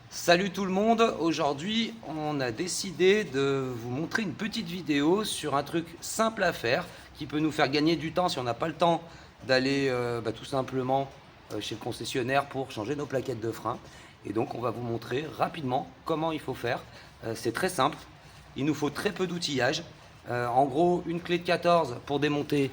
Salut tout le monde, aujourd'hui on a décidé de vous montrer une petite vidéo sur un truc simple à faire qui peut nous faire gagner du temps si on n'a pas le temps d'aller tout simplement chez le concessionnaire pour changer nos plaquettes de frein. Et donc on va vous montrer rapidement comment il faut faire. C'est très simple, il nous faut très peu d'outillage. En gros, une clé de 14 pour démonter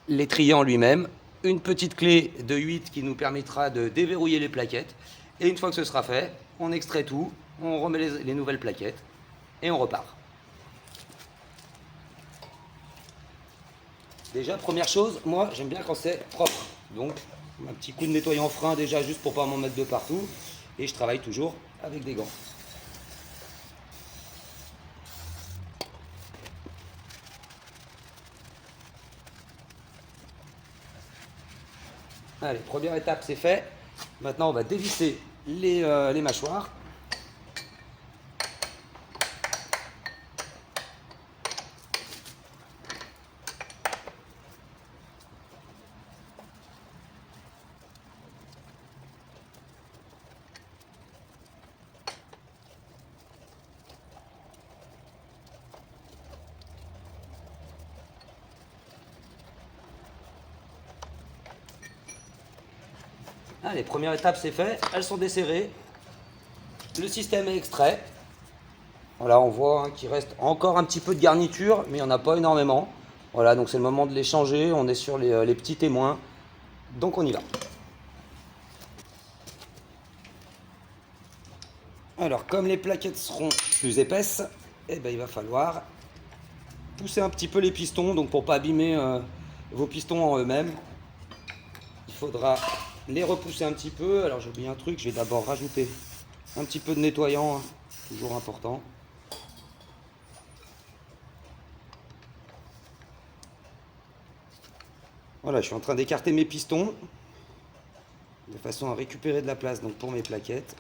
l'étrier en lui-même, une petite clé de 8 qui nous permettra de déverrouiller les plaquettes. Et une fois que ce sera fait, on extrait tout, on remet les nouvelles plaquettes et on repart. Déjà, première chose, moi j'aime bien quand c'est propre. Donc, un petit coup de nettoyant frein déjà juste pour pas m'en mettre de partout. Et je travaille toujours avec des gants. Allez, première étape c'est fait. Maintenant on va dévisser les mâchoires. Allez, première étape c'est fait, elles sont desserrées, le système est extrait. Voilà, on voit qu'il reste encore un petit peu de garniture, mais il n'y en a pas énormément. Voilà, donc c'est le moment de les changer, on est sur les petits témoins, donc on y va. Alors, comme les plaquettes seront plus épaisses, eh ben, il va falloir pousser un petit peu les pistons, donc pour ne pas abîmer vos pistons en eux-mêmes, il faudra les repousser un petit peu. Alors j'ai oublié un truc, je vais d'abord rajouter un petit peu de nettoyant, hein, toujours important. Voilà, je suis en train d'écarter mes pistons de façon à récupérer de la place donc pour mes plaquettes.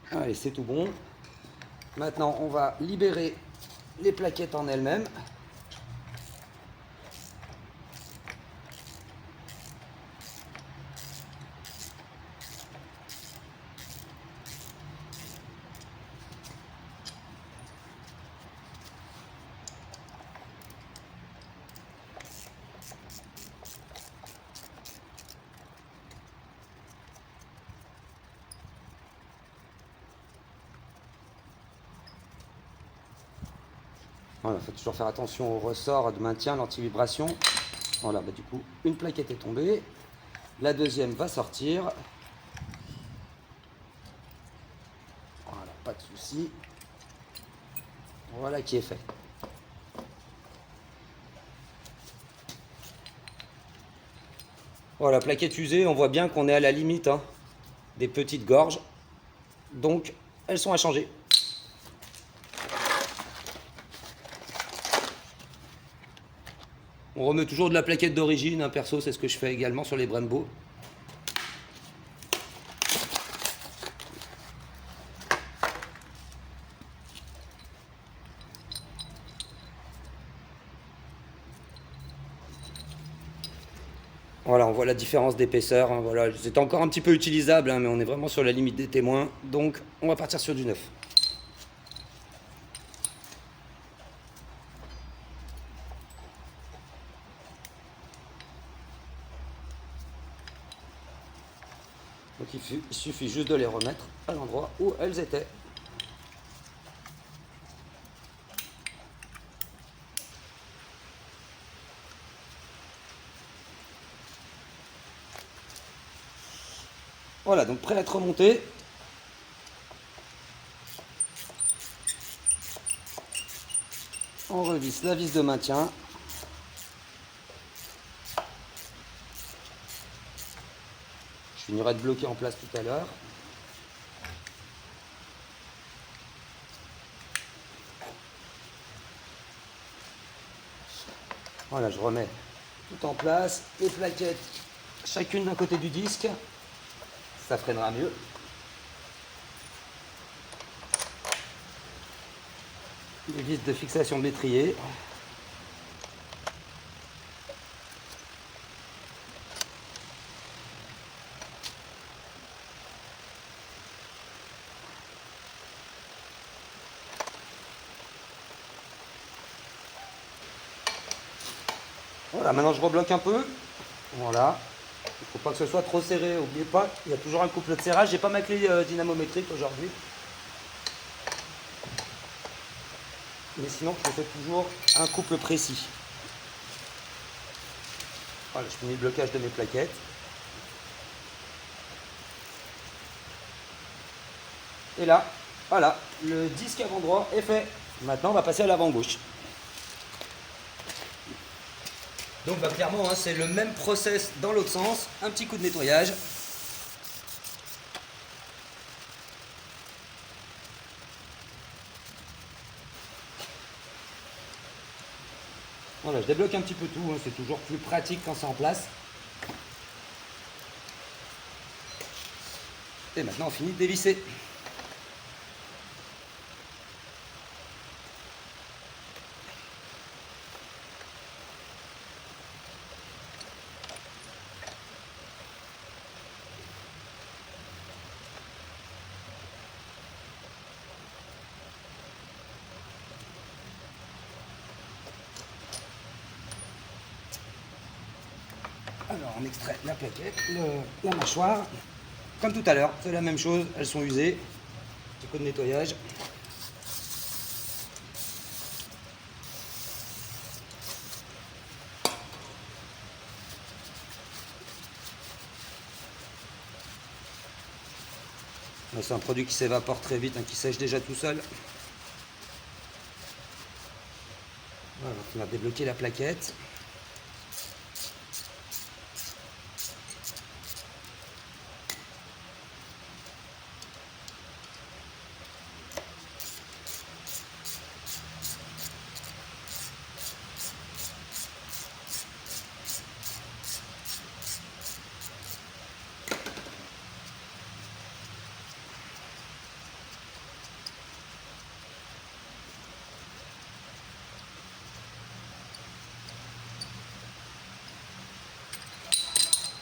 Allez, c'est tout bon. Maintenant, on va libérer les plaquettes en elles-mêmes. Voilà, il faut toujours faire attention au ressort de maintien, l'anti-vibration. Voilà, bah du coup, une plaquette est tombée. La deuxième va sortir. Voilà, pas de souci. Voilà qui est fait. Voilà, plaquette usée, on voit bien qu'on est à la limite hein, des petites gorges. Donc, elles sont à changer. On remet toujours de la plaquette d'origine, hein, perso, c'est ce que je fais également sur les Brembo. Voilà, on voit la différence d'épaisseur. Hein, voilà, c'est encore un petit peu utilisable, hein, mais on est vraiment sur la limite des témoins. Donc, on va partir sur du neuf. Donc, il suffit juste de les remettre à l'endroit où elles étaient. Voilà, donc prêt à être remonté. On revisse la vis de maintien. Je finirai de bloquer en place tout à l'heure. Voilà, je remets tout en place. Les plaquettes, chacune d'un côté du disque. Ça freinera mieux. les vis de fixation de l'étrier. Voilà, maintenant je rebloque un peu. Voilà. Il ne faut pas que ce soit trop serré. N'oubliez pas, il y a toujours un couple de serrage. J'ai pas ma clé dynamométrique aujourd'hui. Mais sinon, je fais toujours un couple précis. Voilà, je finis le blocage de mes plaquettes. Et là, voilà, le disque avant droit est fait. Maintenant, on va passer à l'avant gauche. Donc bah, clairement, hein, c'est le même process dans l'autre sens. Un petit coup de nettoyage. Voilà, je débloque un petit peu tout. Hein, c'est toujours plus pratique quand c'est en place. Et maintenant, on finit de dévisser. Alors, on extrait la plaquette, la mâchoire. Comme tout à l'heure, c'est la même chose, elles sont usées. Petit coup de nettoyage. C'est un produit qui s'évapore très vite, hein, qui sèche déjà tout seul. Voilà, on va débloquer la plaquette.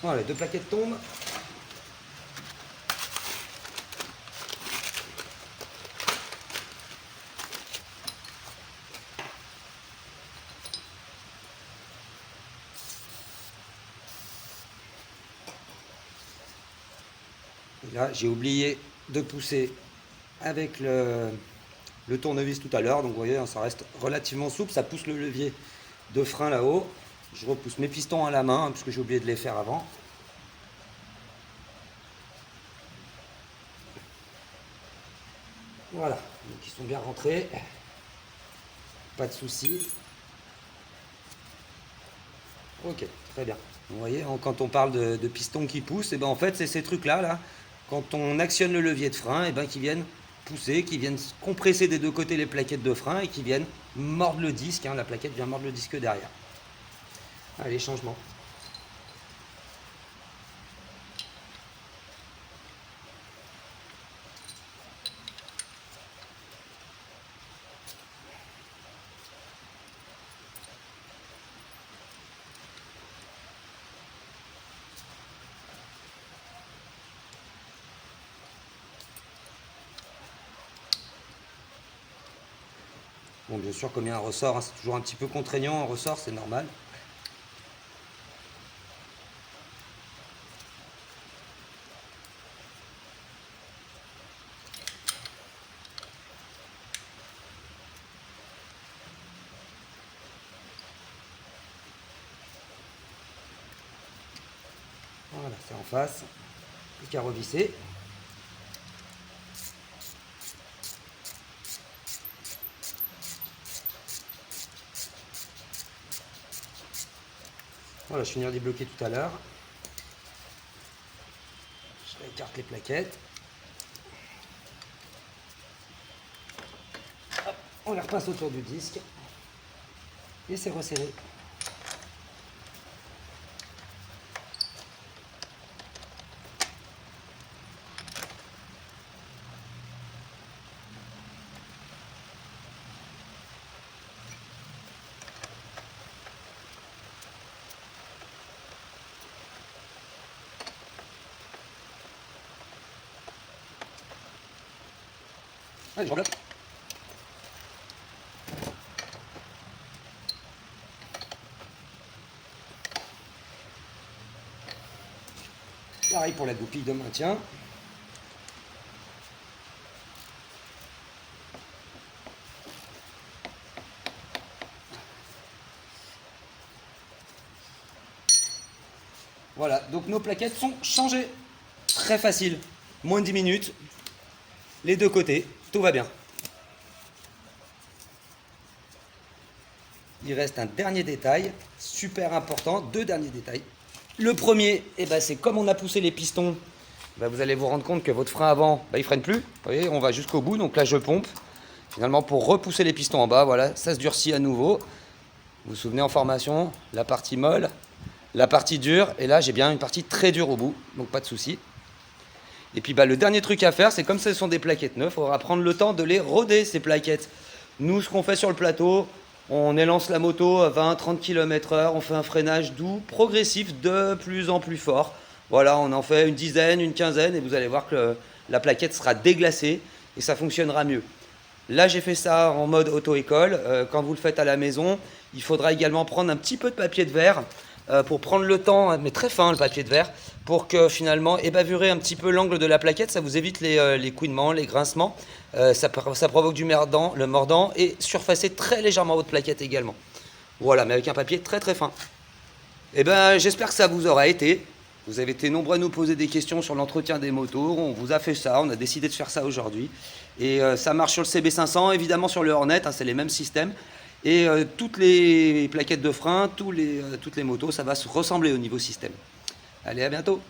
Voilà, les deux plaquettes tombent. Et là, j'ai oublié de pousser avec le tournevis tout à l'heure. Donc vous voyez, ça reste relativement souple. Ça pousse le levier de frein là-haut. Je repousse mes pistons à la main, hein, puisque j'ai oublié de les faire avant. Voilà, donc ils sont bien rentrés. Pas de soucis. Ok, très bien. Vous voyez, quand on parle de pistons qui poussent, et ben en fait, c'est ces trucs-là, là, quand on actionne le levier de frein, et ben qui viennent pousser, qui viennent compresser des deux côtés les plaquettes de frein et qui viennent mordre le disque. Hein, la plaquette vient mordre le disque derrière. Allez, changement. Bon, bien sûr, comme il y a un ressort, hein, c'est toujours un petit peu contraignant, un ressort, c'est normal. Voilà, c'est en face. Plus qu'à revisser. Voilà, je finis de débloquer tout à l'heure. Je réécarte les plaquettes. Hop, on les repasse autour du disque. Et c'est resserré. Allez, je reviens. Pareil pour la goupille de maintien. Voilà, donc nos plaquettes sont changées. Très facile, moins de 10 minutes, les deux côtés, tout va bien. Il reste un dernier détail, super important, deux derniers détails. Le premier, c'est comme on a poussé les pistons, vous allez vous rendre compte que votre frein avant, il ne freine plus. Vous voyez, on va jusqu'au bout, donc là je pompe. Finalement, pour repousser les pistons en bas, voilà, ça se durcit à nouveau. Vous vous souvenez en formation, la partie molle, la partie dure, et là j'ai bien une partie très dure au bout, donc pas de souci. Et puis le dernier truc à faire, c'est comme ce sont des plaquettes neuves, il faudra prendre le temps de les roder ces plaquettes. Nous, ce qu'on fait sur le plateau, on élance la moto à 20-30 km/h, on fait un freinage doux, progressif, de plus en plus fort. Voilà, on en fait une dizaine, une quinzaine, et vous allez voir que la plaquette sera déglacée et ça fonctionnera mieux. Là, j'ai fait ça en mode auto-école. Quand vous le faites à la maison, il faudra également prendre un petit peu de papier de verre pour prendre le temps, mais très fin le papier de verre, pour que finalement ébavurer un petit peu l'angle de la plaquette, ça vous évite les couinements, les grincements, ça provoque du le mordant et surfacer très légèrement votre plaquette également. Voilà, mais avec un papier très très fin. J'espère que ça vous aura été. Vous avez été nombreux à nous poser des questions sur l'entretien des motos, on vous a fait ça, on a décidé de faire ça aujourd'hui. Et ça marche sur le CB500, évidemment sur le Hornet, c'est les mêmes systèmes. Et toutes les plaquettes de frein, toutes les motos, ça va se ressembler au niveau système. Allez, à bientôt!